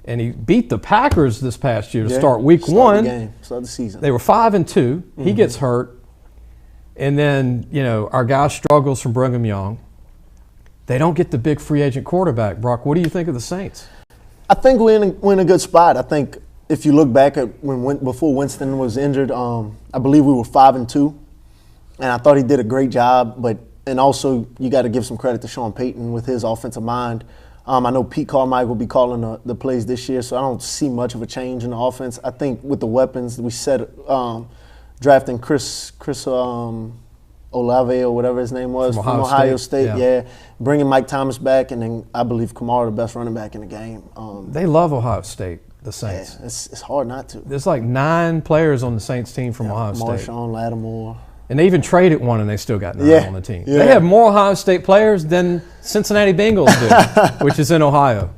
And he beat the Packers this past year to start week one.
The game. Start the season.
They were 5-2. He gets hurt. And then, our guy struggles from Brigham Young. They don't get the big free agent quarterback. Brock, what do you think of the Saints?
I think we're in a good spot. I think if you look back at before Winston was injured, I believe we were 5-2. And I thought he did a great job. And also, you got to give some credit to Sean Payton with his offensive mind. I know Pete Carmichael will be calling the plays this year, so I don't see much of a change in the offense. I think with the weapons, we said drafting Chris Olave or whatever his name was from Ohio State. Bringing Mike Thomas back, and then I believe Kamara the best running back in the game.
They love Ohio State, the Saints.
Yeah, it's hard not to.
There's like 9 players on the Saints team from Ohio State.
Marshawn Lattimore.
And they even traded one, and they still got 9 on the team.
Yeah.
They have more Ohio State players than Cincinnati Bengals do, which is in Ohio.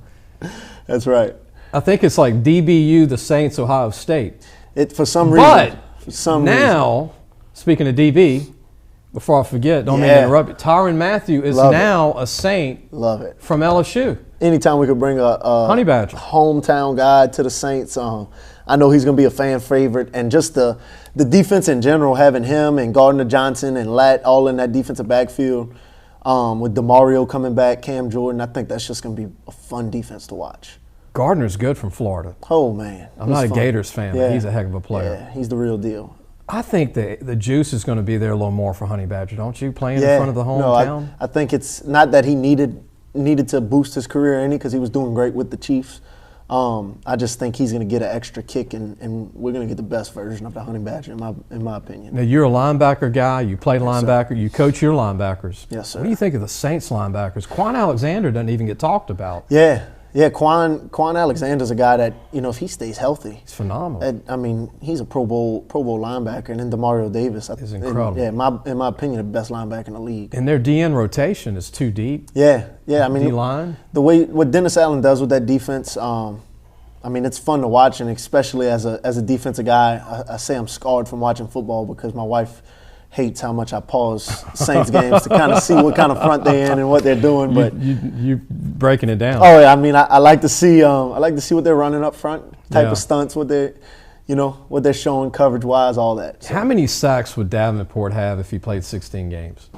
That's right.
I think it's like DBU, the Saints, Ohio State.
For some reason.
But now, speaking of DB, before I forget, don't mean to interrupt you, Tyrann Mathieu is now a Saint from LSU.
Anytime we could bring a
Honey Badger
hometown guy to the Saints, I know he's going to be a fan favorite. And just the defense in general, having him and Gardner Johnson and Latt all in that defensive backfield, with DeMario coming back, Cam Jordan, I think that's just going to be a fun defense to watch.
Gardner's good from Florida.
Oh, man.
I'm not a Gators fan, but he's a heck of a player.
Yeah, he's the real deal.
I think the juice is going to be there a little more for Honey Badger, don't you? Playing in front of the hometown?
No, I think it's not that he needed to boost his career any because he was doing great with the Chiefs. I just think he's going to get an extra kick, and we're going to get the best version of the Honey Badger, in my opinion.
Now, you're a linebacker guy. You played linebacker.
Sir.
You coach your linebackers.
Yes, sir.
What do you think of the Saints linebackers? Quan Alexander doesn't even get talked about.
Yeah, Quan Alexander's a guy that, if he stays healthy.
He's phenomenal.
I mean, he's a Pro Bowl linebacker, and then DeMario Davis
is incredible.
In my opinion, the best linebacker in the league.
And their DN rotation is too deep.
Yeah. I mean,
D-line.
The way what Dennis Allen does with that defense, I mean, it's fun to watch, and especially as a defensive guy, I say I'm scarred from watching football because my wife hates how much I pause Saints games to kind of see what kind of front they're in and what they're doing. But
you breaking it down.
Oh yeah, I mean, I like to see what they're running up front, type of stunts, what they're showing coverage wise, all that. So.
How many sacks would Davenport have if he played 16 games?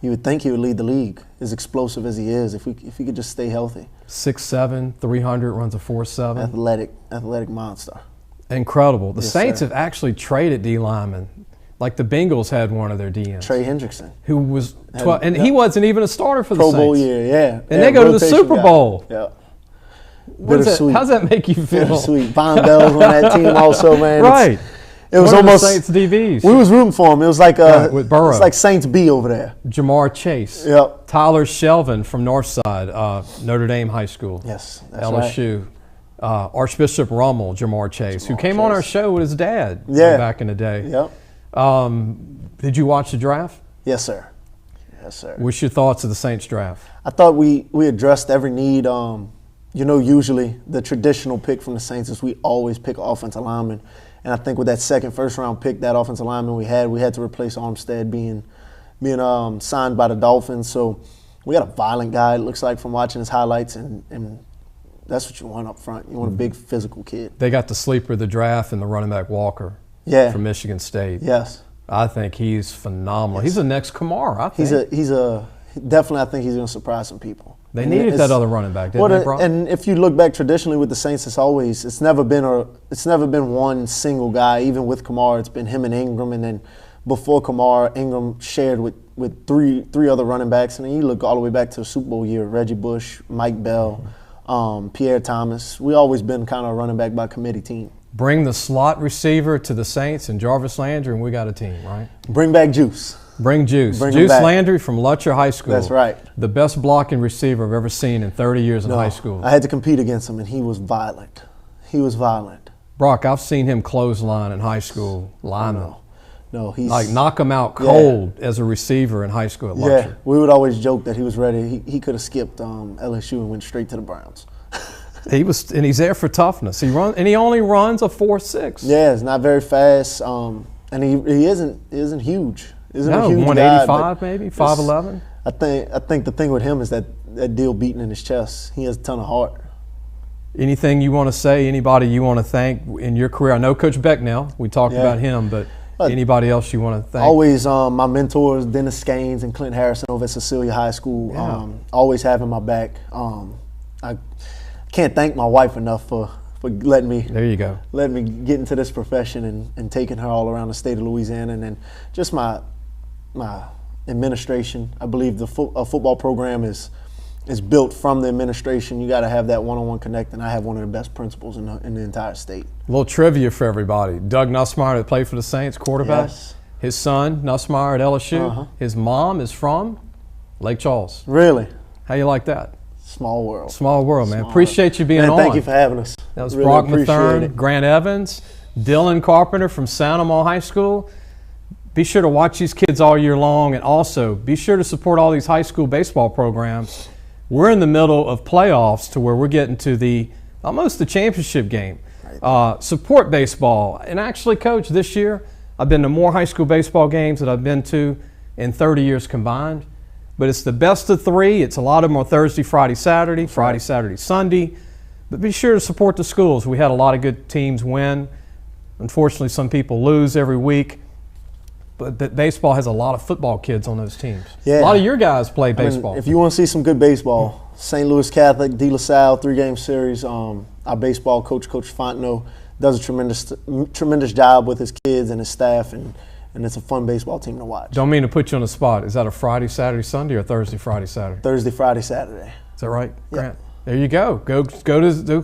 You would think he would lead the league, as explosive as he is, if he could just stay healthy.
6'7", 300, runs a 4.7.
Athletic monster.
Incredible. The Saints have actually traded D linemen. Like the Bengals had one of their DNs.
Trey Hendrickson.
Who was 12, and he wasn't even a starter for the Saints.
Pro Bowl year, yeah.
And they go to the Super Bowl.
Yeah.
How does that make you feel?
Bittersweet. Von Bell's on that team also, man.
Right.
It was almost
Saints DBs.
We was rooting for him. It was like
with Burrow.
It's like Saints B over there.
Jamar Chase.
Yep.
Tyler Shelvin from Northside, Notre Dame High School.
Yes, that's
LSU. Right. Archbishop Rummel, Jamar Chase, who came on our show with his dad back in the day.
Yep.
Did you watch the draft?
Yes, sir. Yes, sir.
What's your thoughts of the Saints draft?
I thought we addressed every need. Usually the traditional pick from the Saints is we always pick an offensive lineman. And I think with that second first-round pick, that offensive lineman we had to replace Armstead being signed by the Dolphins. So we got a violent guy, it looks like, from watching his highlights, and that's what you want up front. You want a big physical kid.
They got the sleeper of the draft and the running back Walker from Michigan State.
Yes.
I think he's phenomenal. Yes. He's the next Kamara, I think.
Definitely, I think he's going to surprise some people.
They needed that other running back, didn't they, Brock?
And if you look back traditionally with the Saints, it's never been one single guy. Even with Kamara, it's been him and Ingram, and then before Kamara, Ingram shared with three other running backs. And then you look all the way back to the Super Bowl year: Reggie Bush, Mike Bell, Pierre Thomas. We always been kind of a running back by committee team.
Bring the slot receiver to the Saints and Jarvis Landry, and we got a team, right?
Bring back Juice.
Bring Juice.
Bring him
Juice
back.
Landry from Lutcher High School.
That's right.
The best blocking receiver I've ever seen in 30 years in high school.
I had to compete against him, and he was violent. He was violent.
Brock, I've seen him clothesline in high school, lineman.
No, he's
Like knock him out cold as a receiver in high school at Lutcher.
Yeah, we would always joke that he was ready. He could have skipped LSU and went straight to the Browns.
And he's there for toughness. He only runs a 4.6.
Yeah, it's not very fast, and he isn't huge. Isn't a huge
185 maybe, 5'11".
I think the thing with him is that deal beating in his chest. He has a ton of heart.
Anything you want to say? Anybody you want to thank in your career? I know Coach Becknell. We talked about him, but anybody else you want to thank?
Always my mentors, Dennis Gaines and Clint Harrison over at Cecilia High School.
Yeah.
Always having my back. I can't thank my wife enough for letting me get into this profession and taking her all around the state of Louisiana, and then just my administration. I believe a football program is built from the administration. You got to have that one-on-one connect, and I have one of the best principals in the entire state.
A little trivia for everybody. Doug Nussmeier that played for the Saints, quarterback.
Yes.
His son, Nussmeier at LSU. His mom is from Lake Charles.
Really?
How you like that?
Small world.
Small world, man. Appreciate you being on.
Thank you for having us.
That was
really
Brock
appreciate
Matherne,
it.
Grant Evans, Dylan Carpenter from Amant High School. Be sure to watch these kids all year long, and also be sure to support all these high school baseball programs. We're in the middle of playoffs to where we're getting to almost the championship game. Support baseball. And actually, Coach, this year I've been to more high school baseball games than I've been to in 30 years combined. But it's the best of three. It's a lot of them on Thursday, Friday, Saturday, Friday, Saturday, Sunday. But be sure to support the schools. We had a lot of good teams win. Unfortunately, some people lose every week. But baseball has a lot of football kids on those teams.
Yeah.
A lot of your guys play baseball.
If you want to see some good baseball, St. Louis Catholic, De La Salle, 3-game series. Our baseball coach, Coach Fontenot, does a tremendous job with his kids and his staff, and it's a fun baseball team to watch.
Don't mean to put you on the spot. Is that a Friday, Saturday, Sunday, or Thursday, Friday, Saturday?
Thursday, Friday, Saturday.
Is that right, Grant?
Yeah.
There you go. Go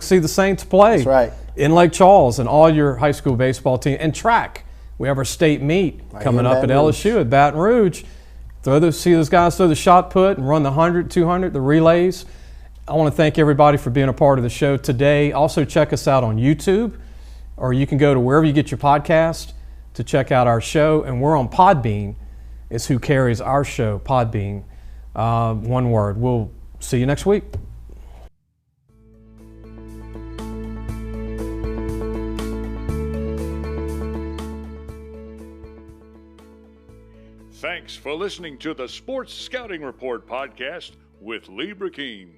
see the Saints play.
That's right.
In Lake Charles, and all your high school baseball team and track. We have our state meet coming up at LSU at Baton Rouge. See those guys throw the shot put and run the 100, 200, the relays. I want to thank everybody for being a part of the show today. Also, check us out on YouTube, or you can go to wherever you get your podcast to check out our show. And we're on Podbean. It's who carries our show, Podbean. One word. We'll see you next week.
Thanks for listening to the Sports Scouting Report podcast with Lee Brecheen.